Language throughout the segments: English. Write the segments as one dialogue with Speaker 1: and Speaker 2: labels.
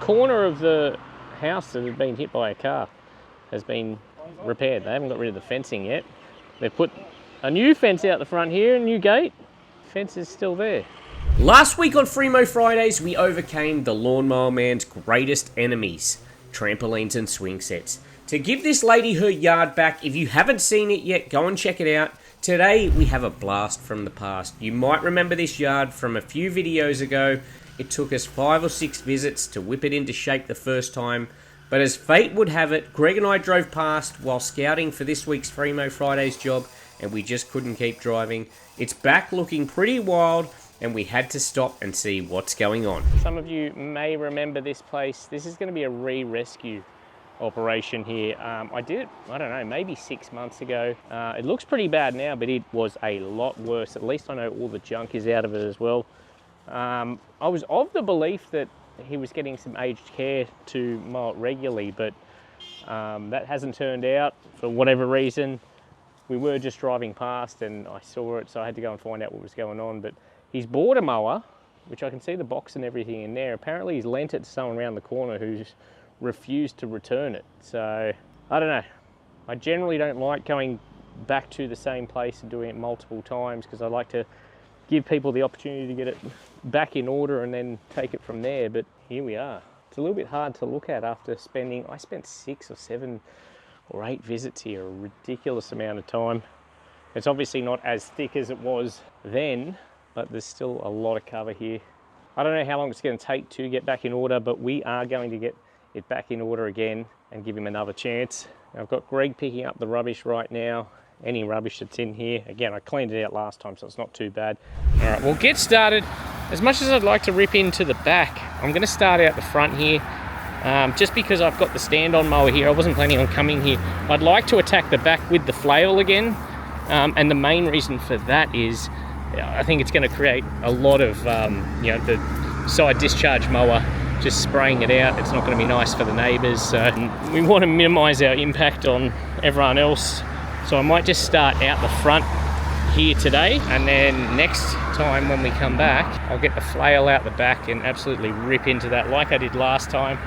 Speaker 1: corner of the house that had been hit by a car has been repaired. They haven't got rid of the fencing yet. They've put a new fence out the front here, a new gate. Fence is still there.
Speaker 2: Last week on Free Mow Fridays, we overcame the Lawnmower Man's greatest enemies, trampolines and swing sets. To give this lady her yard back, if you haven't seen it yet, go and check it out. Today, we have a blast from the past. You might remember this yard from a few videos ago. It took us 5 or 6 visits to whip it into shape the first time. But as fate would have it, Greg and I drove past while scouting for this week's Free Mow Fridays job, and we just couldn't keep driving. It's back looking pretty wild, and we had to stop and see what's going on.
Speaker 1: Some of you may remember this place. This is going to be a re-rescue operation here. I did it, I don't know, maybe 6 months ago. It looks pretty bad now, but it was a lot worse. At least I know all the junk is out of it as well. I was of the belief that he was getting some aged care to mow it regularly, but that hasn't turned out for whatever reason. We were just driving past and I saw it, so I had to go and find out what was going on. But he's bought a mower, which I can see the box and everything in there. Apparently he's lent it to someone around the corner who's refused to return it. So I don't know. I generally don't like going back to the same place and doing it multiple times, because I like to give people the opportunity to get it back in order and then take it from there. But here we are. It's a little bit hard to look at after I spent 6 or 7 or 8 visits here, a ridiculous amount of time. It's obviously not as thick as it was then, but there's still a lot of cover here. I don't know how long it's going to take to get back in order, but we are going to get it back in order again and give him another chance. I've got Greg picking up the rubbish right now, any rubbish that's in here. Again, I cleaned it out last time, so it's not too bad. All right, we'll get started. As much as I'd like to rip into the back, I'm going to start out the front here. Just because I've got the stand-on mower here, I wasn't planning on coming here. I'd like to attack the back with the flail again, and the main reason for that is I think it's going to create a lot of, the side discharge mower, just spraying it out. It's not going to be nice for the neighbours, so we want to minimise our impact on everyone else. So I might just start out the front here today, and then next time when we come back, I'll get the flail out the back and absolutely rip into that like I did last time.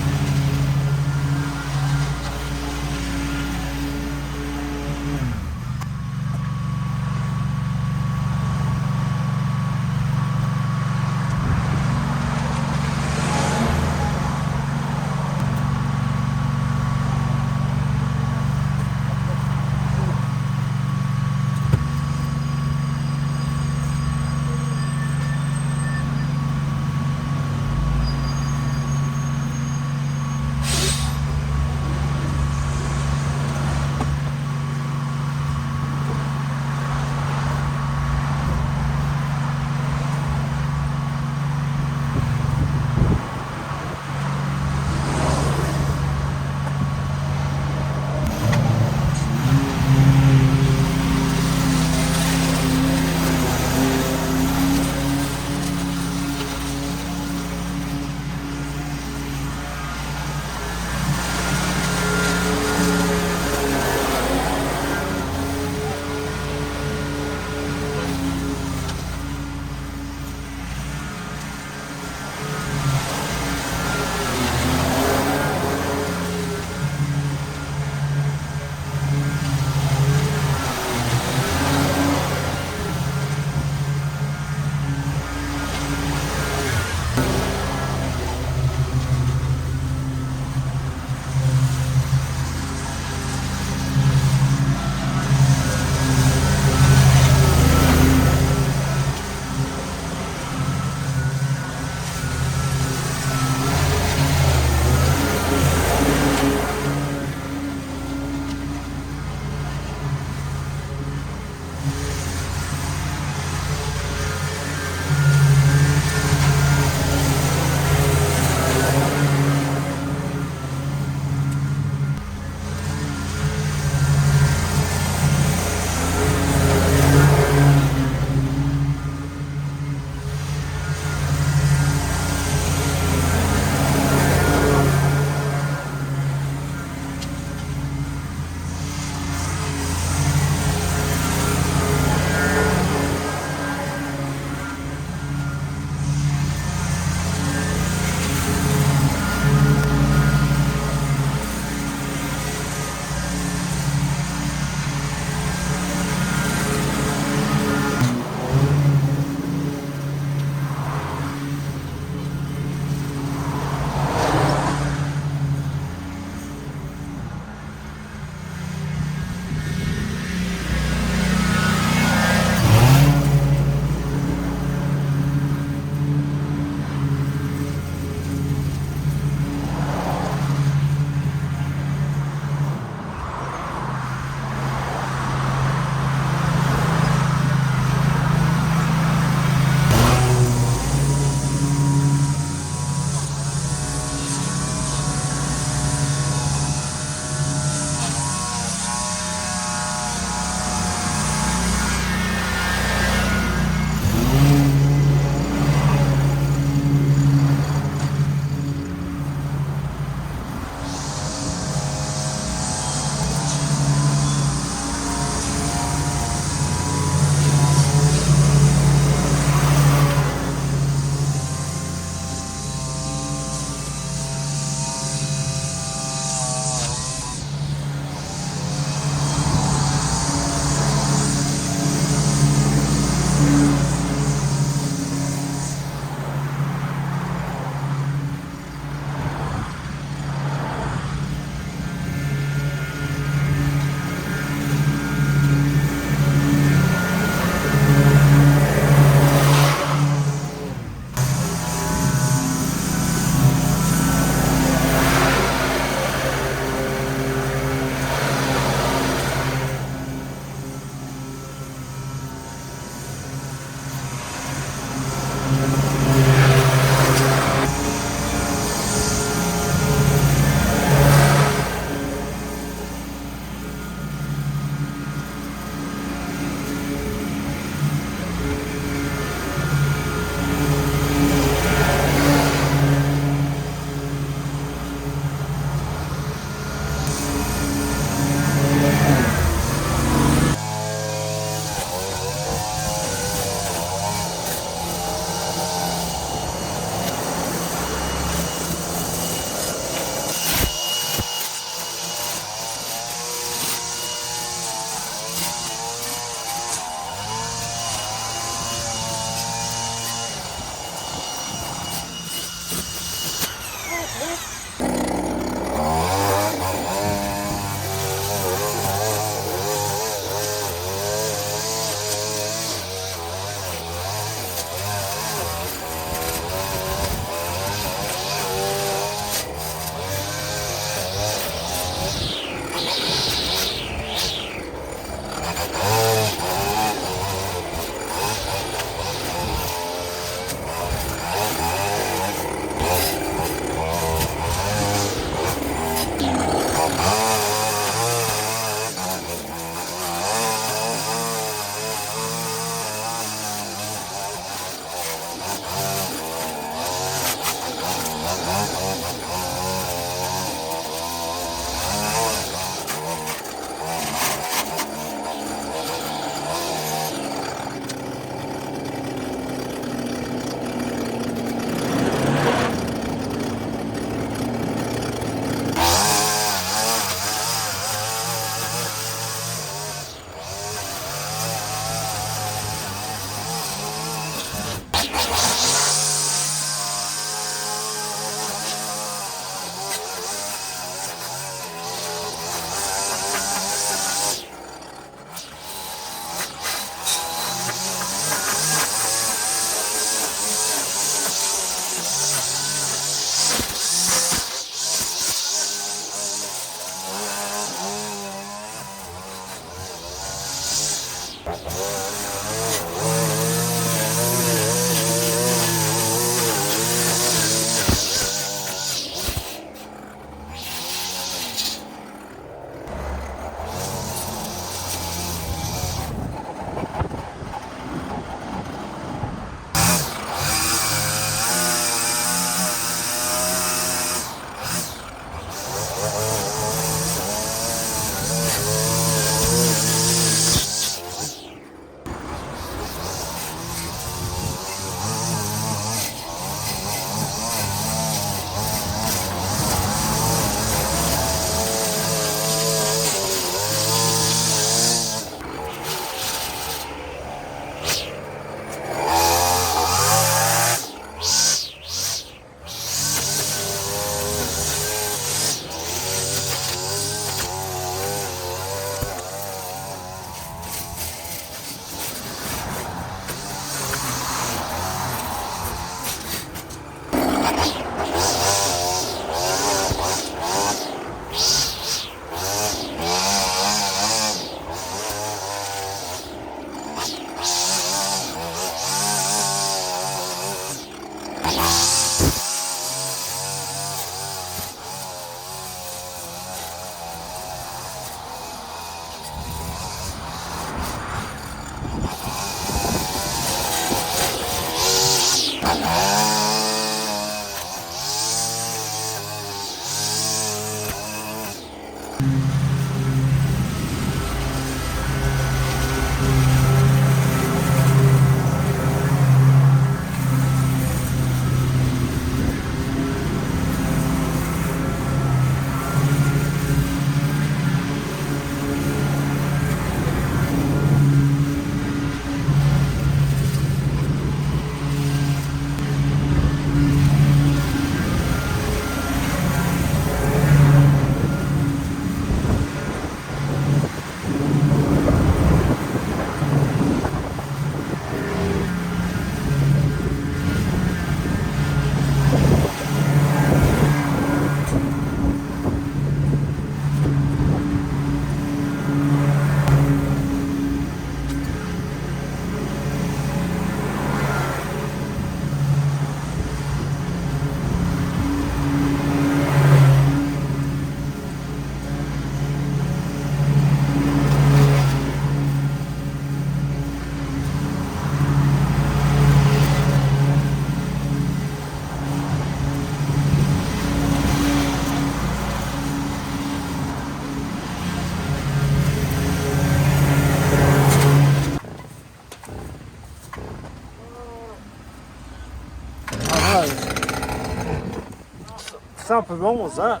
Speaker 3: Something wrong with that.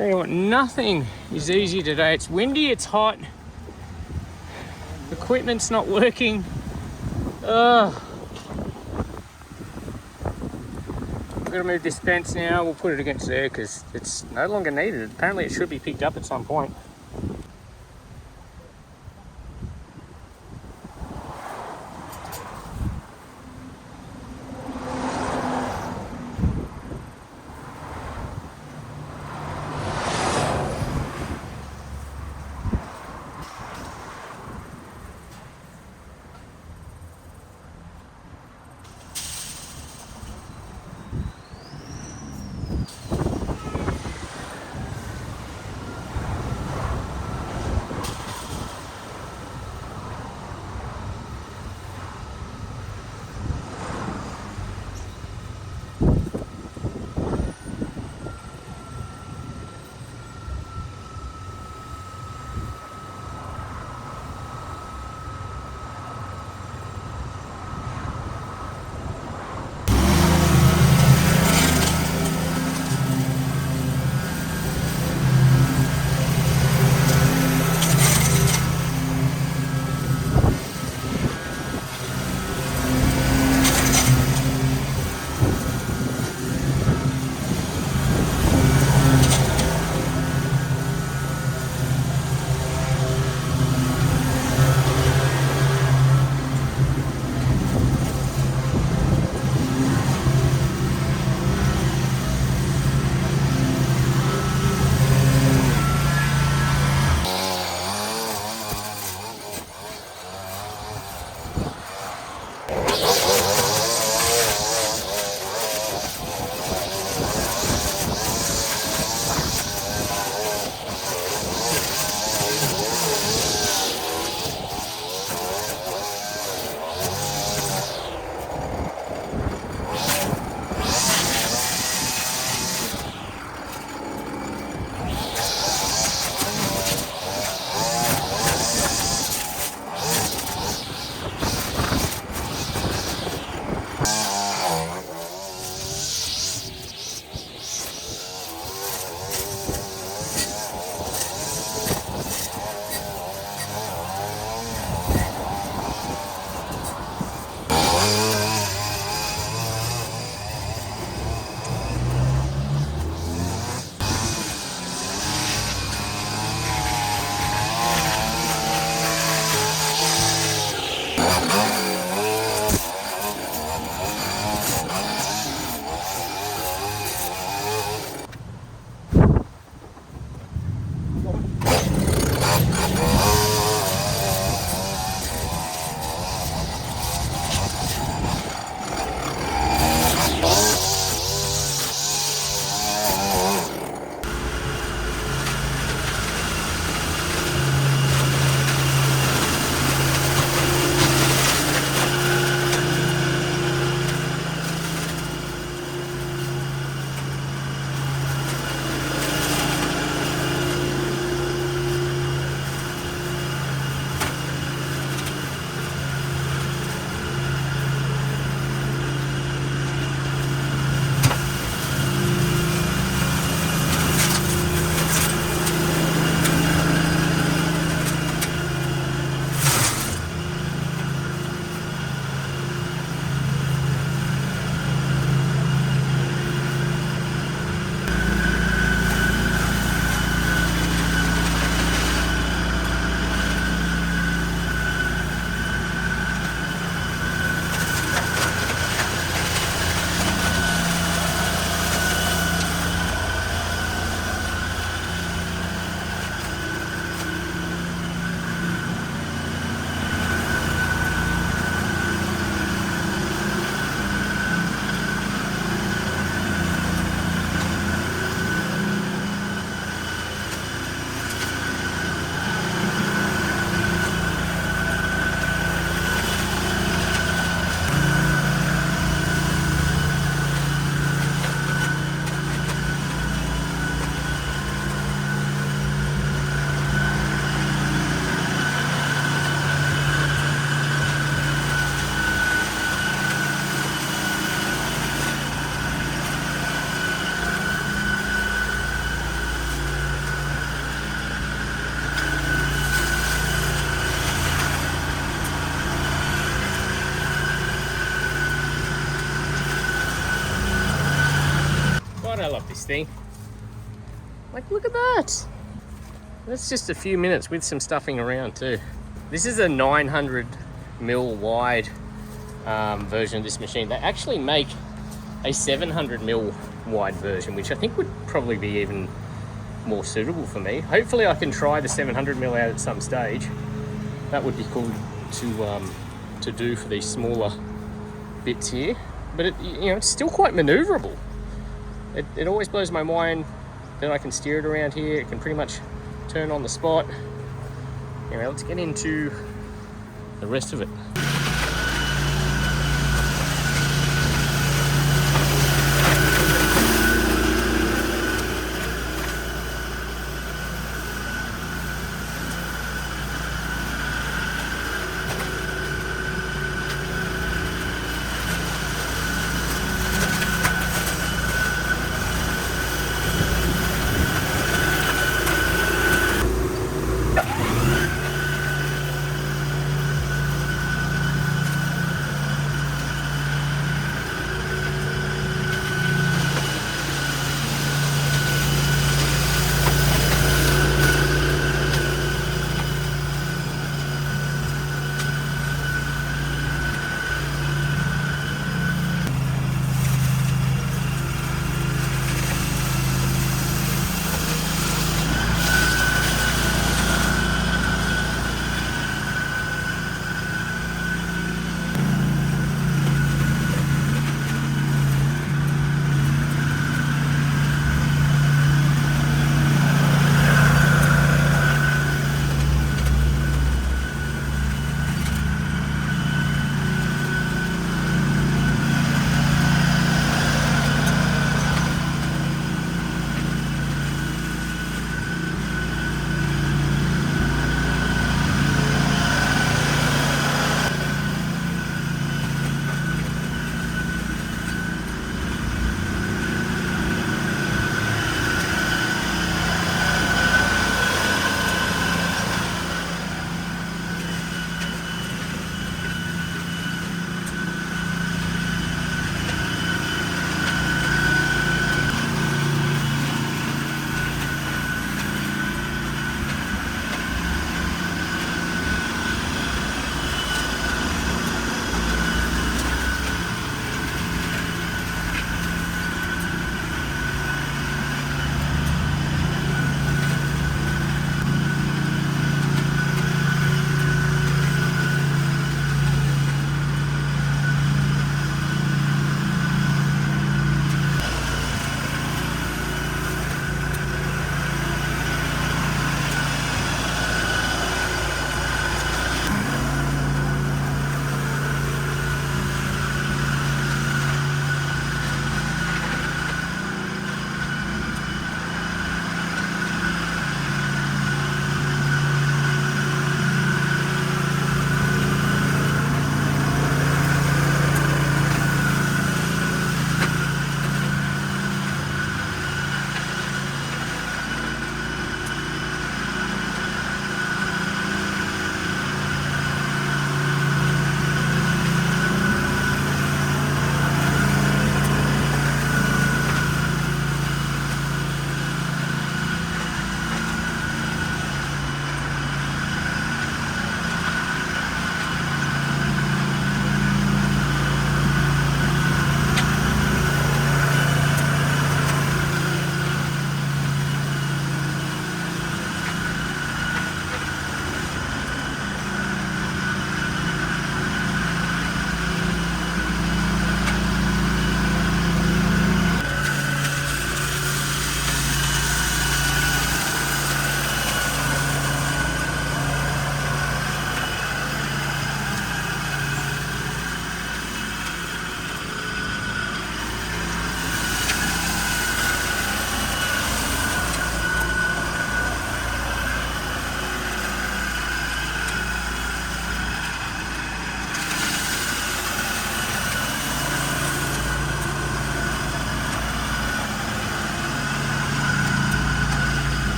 Speaker 1: Tell you what, nothing is easy today. It's windy, it's hot, equipment's not working. Ugh. We're gonna move this fence now. We'll put it against there because it's no longer needed. Apparently it should be picked up at some point. this thing. Like, look at that. That's just a few minutes with some stuffing around too. This is a 900 mil wide version of this machine. They actually make a 700 mil wide version, which I think would probably be even more suitable for me. Hopefully I can try the 700 mil out at some stage. That would be cool to do for these smaller bits here. But it's still quite maneuverable. It always blows my mind that I can steer it around here. It can pretty much turn on the spot. Anyway, let's get into the rest of it.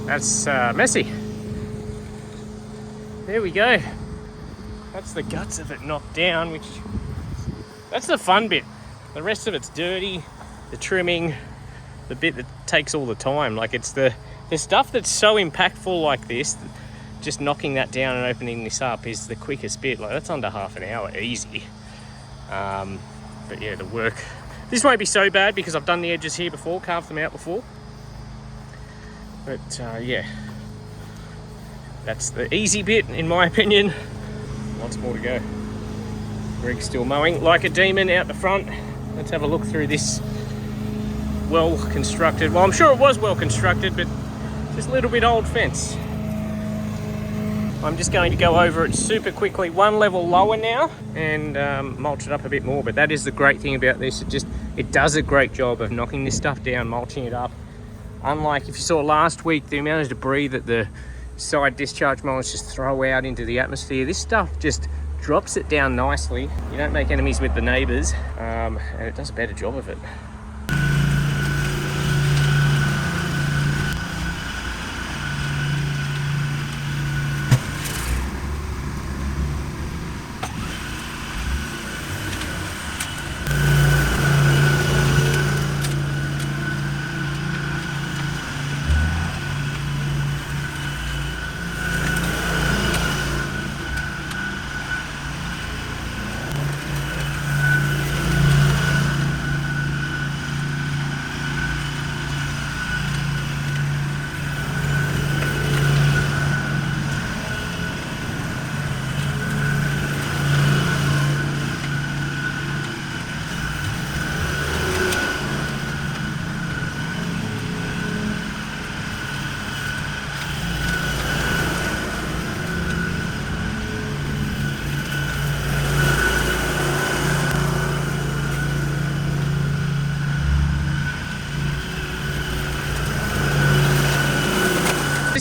Speaker 1: That's messy. There we go. That's the guts of it knocked down, which that's the fun bit. The rest of it's dirty, the trimming, the bit that takes all the time. Like it's the stuff that's so impactful like this, just knocking that down and opening this up is the quickest bit. Like that's under half an hour, easy. But yeah, the work. This won't be so bad because I've done the edges here before, carved them out before. But yeah, that's the easy bit in my opinion. Lots more to go. Greg's still mowing like a demon out the front. Let's have a look through this well constructed, well I'm sure it was well constructed, but just a little bit old fence. I'm just going to go over it super quickly, one level lower now, and mulch it up a bit more. But that is the great thing about this, it does a great job of knocking this stuff down, mulching it up. Unlike if you saw last week, the amount of debris that the side discharge mowers just throw out into the atmosphere, this stuff just drops it down nicely. You don't make enemies with the neighbours, and it does a better job of it.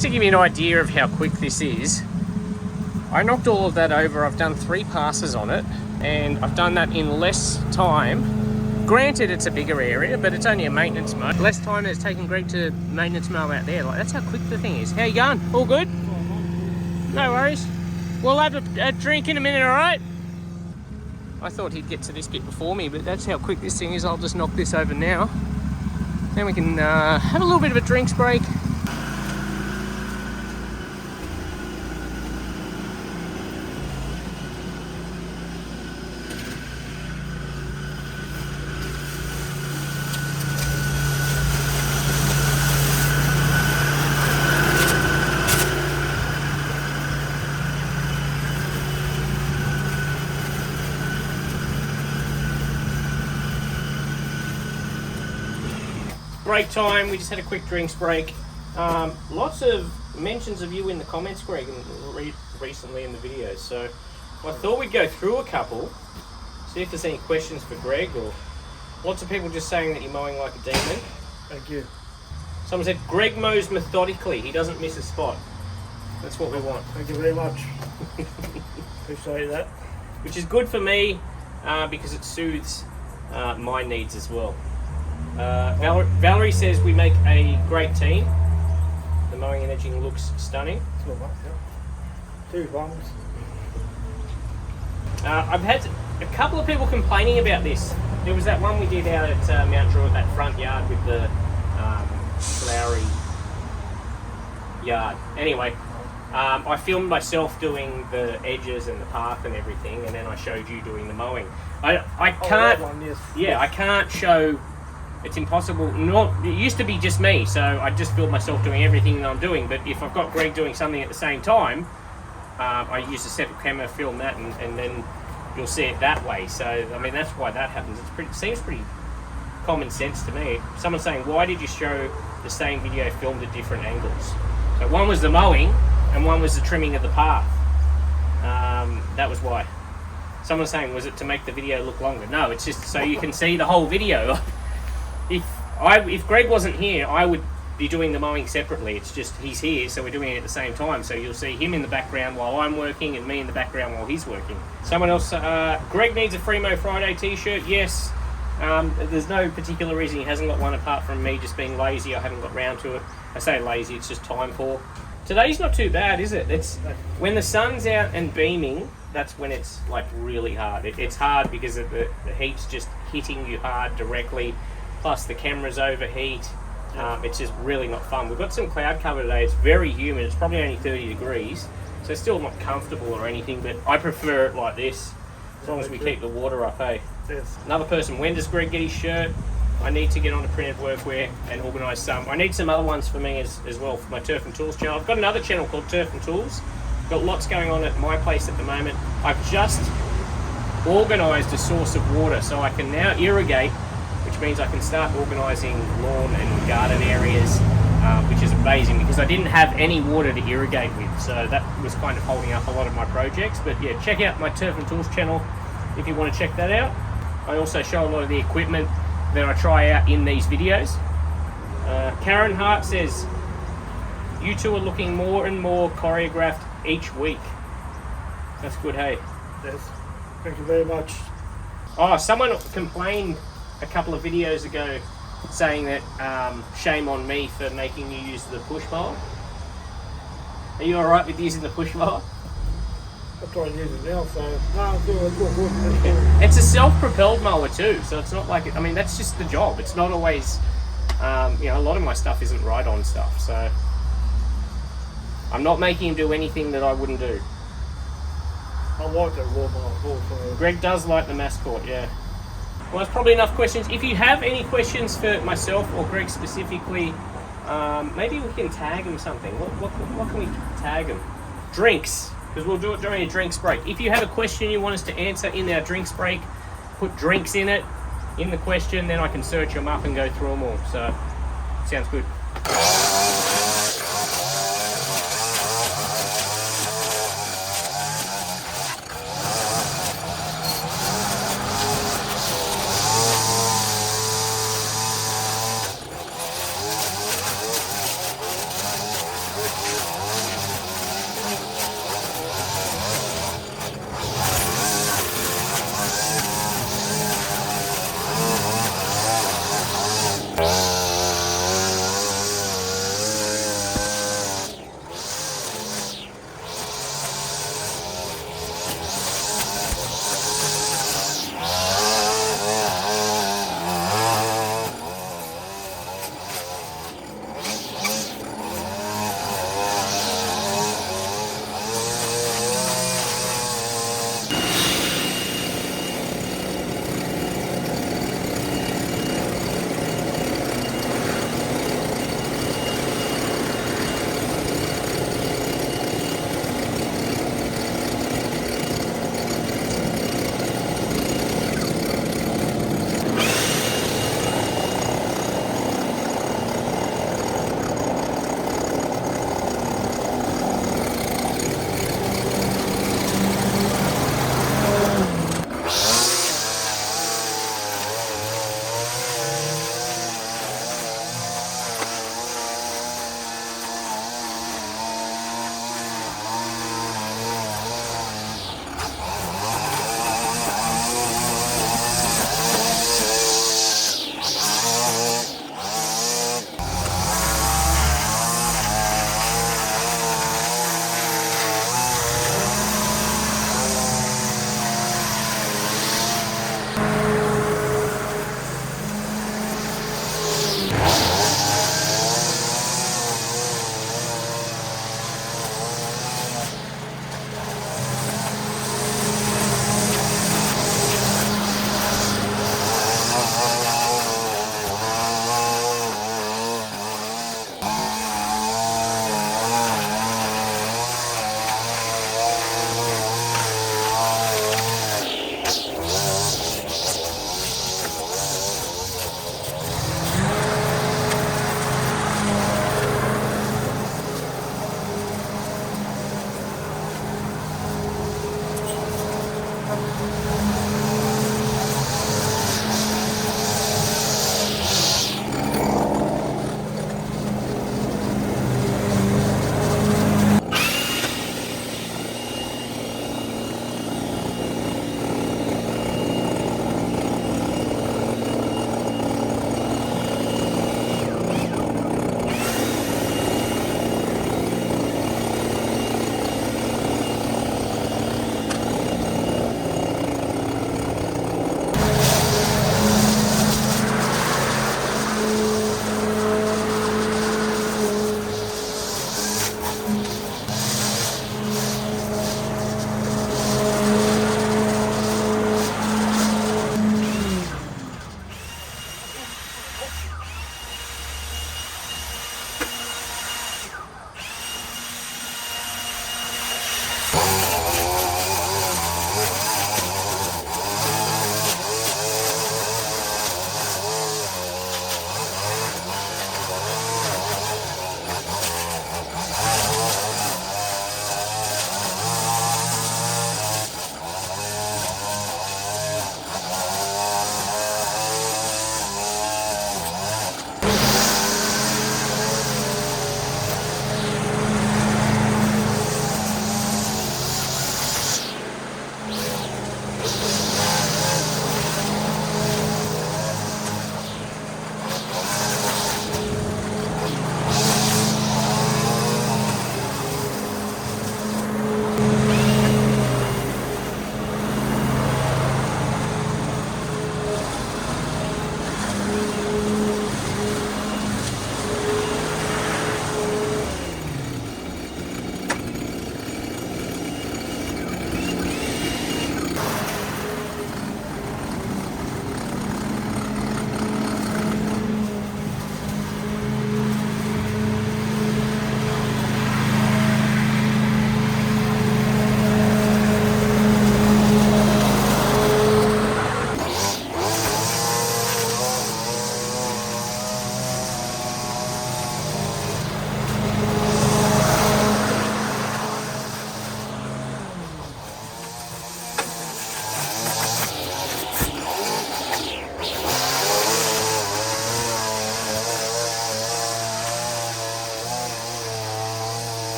Speaker 1: To give you an idea of how quick this is, I knocked all of that over. I've done 3 passes on it, and I've done that in less time. Granted, it's a bigger area, but it's only a maintenance mow. Less time than it's taken Greg to maintenance mow out there. Like, that's how quick the thing is. How you going? All good? No worries. We'll have a drink in a minute, all right? I thought he'd get to this bit before me, but that's how quick this thing is. I'll just knock this over now. Then we can have a little bit of a drinks break. Break time, we just had a quick drinks break. Lots of mentions of you in the comments, Greg, and recently in the videos, so I thought we'd go through a couple, see if there's any questions for Greg, or lots of people just saying that you're mowing like a demon.
Speaker 3: Thank you.
Speaker 1: Someone said Greg mows methodically, he doesn't miss a spot. That's what we want.
Speaker 3: Thank you very much. Appreciate that.
Speaker 1: Which is good for me because it soothes my needs as well. Valerie says we make a great team. The mowing and edging looks stunning.
Speaker 3: It's not much, yeah. 2 bombs.
Speaker 1: I've had a couple of people complaining about this. There was that one we did out at Mount Druitt, that front yard with the flowery yard. Anyway, I filmed myself doing the edges and the path and everything, and then I showed you doing the mowing. I can't.
Speaker 3: That one, yes.
Speaker 1: Yeah, I can't show. It's impossible. It used to be just me, so I just filmed myself doing everything that I'm doing. But if I've got Greg doing something at the same time, I use a separate camera, film that, and then you'll see it that way. So I mean, that's why that happens. It seems pretty common sense to me. Someone's saying, why did you show the same video filmed at different angles? So one was the mowing, and one was the trimming of the path. That was why. Someone's saying, was it to make the video look longer? No, it's just so you can see the whole video. If Greg wasn't here, I would be doing the mowing separately. It's just he's here, so we're doing it at the same time. So you'll see him in the background while I'm working, and me in the background while he's working. Someone else, Greg needs a free Mow Friday t-shirt. Yes, there's no particular reason he hasn't got one apart from me just being lazy. I haven't got round to it. I say lazy, it's just time poor. Today's not too bad, is it? It's when the sun's out and beaming, that's when it's like really hard. It's hard because the heat's just hitting you hard directly, plus the cameras overheat. It's just really not fun. We've got some cloud cover today. It's very humid. It's probably only 30 degrees, so it's still not comfortable or anything, but I prefer it like this, as long as we keep the water up, hey?
Speaker 3: Yes.
Speaker 1: Another person, when does Greg get his shirt? I need to get onto printed workwear and organise some. I need some other ones for me as well for my Turf and Tools channel. I've got another channel called Turf and Tools. Got lots going on at my place at the moment. I've just organised a source of water so I can now irrigate, which means I can start organising lawn and garden areas, which is amazing because I didn't have any water to irrigate with, so that was kind of holding up a lot of my projects. But yeah, check out my Turf and Tools channel if you want to check that out. I also show a lot of the equipment that I try out in these videos. Karen Hart says, you two are looking more and more choreographed each week. That's good, hey?
Speaker 3: Yes. Thank you very much.
Speaker 1: Oh, someone complained a couple of videos ago saying that shame on me for making you use the push mower. Are you alright with using the push mower?
Speaker 3: I try and use it now, so no, it's all good.
Speaker 1: It's a self-propelled mower too, so it's not like, I mean, that's just the job. It's not always, you know, a lot of my stuff isn't ride-on stuff, so I'm not making him do anything that I wouldn't do.
Speaker 3: I like that Lawnmower also.
Speaker 1: Greg does like the Mascot, yeah. Well, that's probably enough questions. If you have any questions for myself or Greg specifically, maybe we can tag him something. What can we tag him? Drinks. Because we'll do it during a drinks break. If you have a question you want us to answer in our drinks break, put drinks in it, in the question, then I can search them up and go through them all. So, sounds good.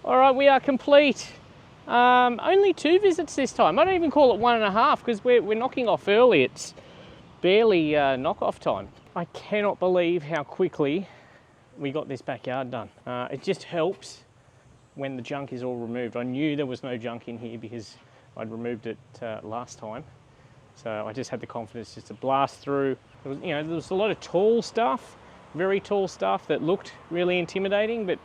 Speaker 1: All right, we are complete. Only 2 visits this time. I don't even call it 1.5 because we're knocking off early. It's barely knock-off time. I cannot believe how quickly we got this backyard done. It just helps when the junk is all removed. I knew there was no junk in here because I'd removed it last time. So I just had the confidence just to blast through. There was a lot of tall stuff, very tall stuff that looked really intimidating, but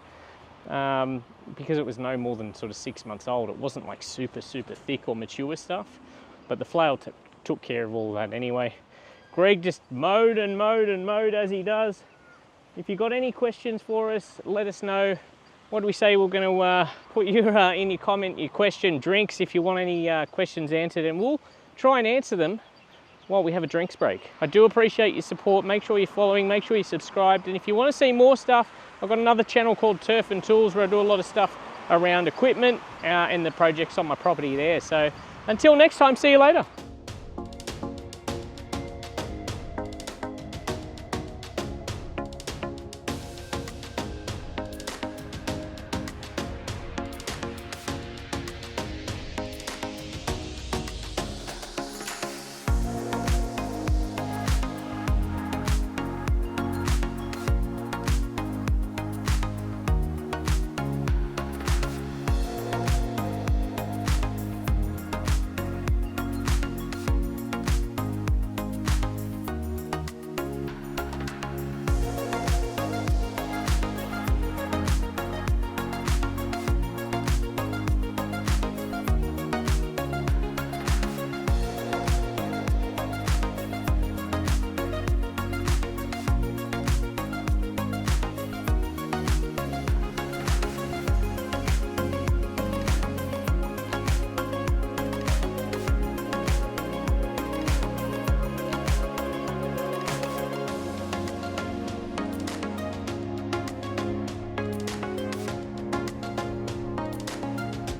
Speaker 1: because it was no more than sort of 6 months old, it wasn't like super thick or mature stuff, but the flail took care of all that anyway. Greg just mowed and mowed and mowed as he does. If you got any questions for us, let us know. What do we say? We're going to put your in your comment, your question, drinks, if you want any questions answered, and we'll try and answer them while we have a drinks break. I do appreciate your support. Make sure you're following, make sure you're subscribed, and if you want to see more stuff, I've got another channel called Turf and Tools where I do a lot of stuff around equipment and the projects on my property there. So until next time, see you later.